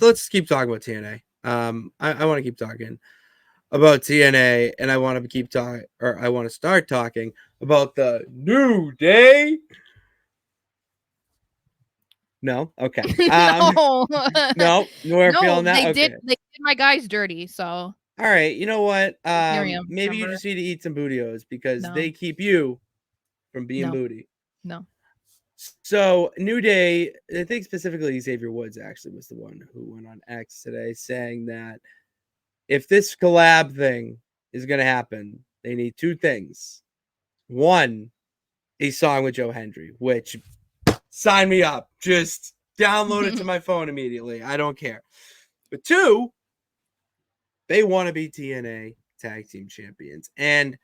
let's keep talking about TNA. I want to keep talking about TNA, and I want to start talking about the New Day. No, okay. No. No, we're No, feeling that. they Okay. did my guys dirty, so All right. You know what? Ethereum, Maybe you remember? just need to eat some bootios because No, they keep you from being no, booty. no. So New Day, I think specifically Xavier Woods actually was the one who went on X today saying that if this collab thing is going to happen, they need two things. One, a song with Joe Hendry, which sign me up. Just download it to my phone immediately. I don't care. But two, they want to be TNA tag team champions. And,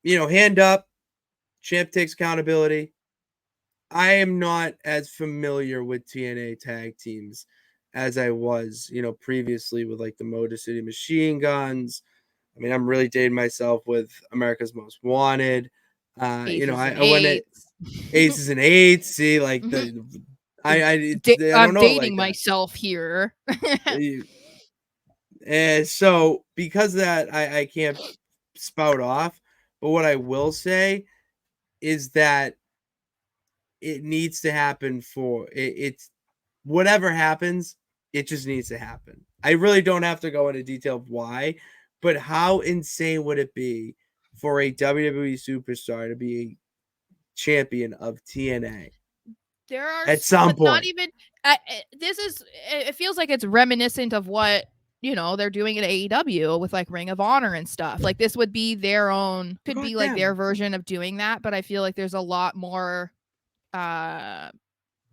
hand up, champ takes accountability. I am not as familiar with TNA tag teams as I was, previously with like the Motor City Machine Guns. I mean, I'm really dating myself with America's Most Wanted. Aces and I went at eights. Aces and Eights. See, like I don't I'm know dating like that. myself here. And so because of that, I can't spout off. But what I will say is that it needs to happen it's whatever happens, it just needs to happen. I really don't have to go into detail of why, but how insane would it be for a WWE superstar to be a champion of TNA There are, at some but not point? even. This is. It feels like it's reminiscent of what they're doing at AEW with like Ring of Honor and stuff. Like this would be their own, could be like their version of doing that. But I feel like there's a lot more.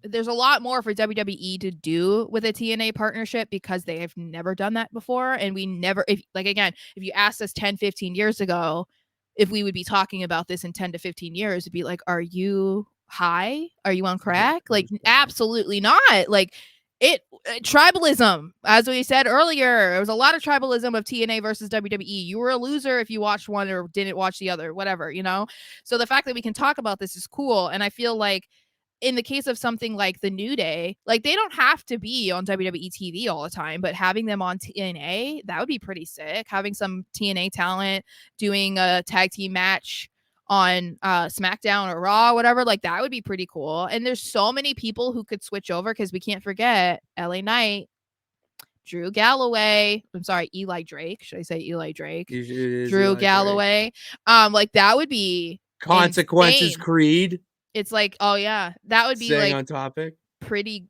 There's a lot more for WWE to do with a TNA partnership because they have never done that before. And we never, if you asked us 10, 15 years ago, if we would be talking about this in 10 to 15 years, it'd be like, are you high? Are you on crack? Like, absolutely not. Like, tribalism, as we said earlier, there was a lot of tribalism of TNA versus WWE. You were a loser if you watched one or didn't watch the other, whatever. So the fact that we can talk about this is cool. And I feel like in the case of something like the New Day, like they don't have to be on WWE TV all the time, but having them on TNA, that would be pretty sick. Having some TNA talent doing a tag team match on SmackDown or Raw, whatever, like that would be pretty cool. And there's so many people who could switch over because we can't forget LA Knight, Drew Galloway. I'm sorry, Eli Drake. Should I say Eli Drake? Drew Eli Galloway. Drake. Like that would be Consequences insane. Creed. It's like, oh yeah, that would be Staying like on topic. pretty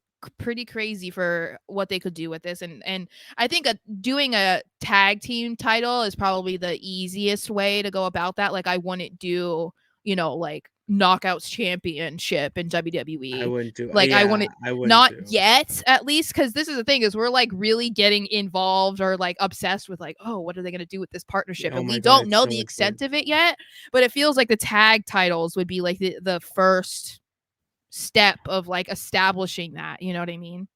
crazy for what they could do with this. And I think doing a tag team title is probably the easiest way to go about that. Like I wouldn't do, like Knockouts Championship in WWE. I wouldn't do Like I wouldn't not do. yet, at least, because this is the thing is we're like really getting involved or like obsessed with like, oh, what are they gonna do with this partnership? And we don't know the extent of it yet, but it feels like the tag titles would be like the first step of like establishing that, you know what I mean?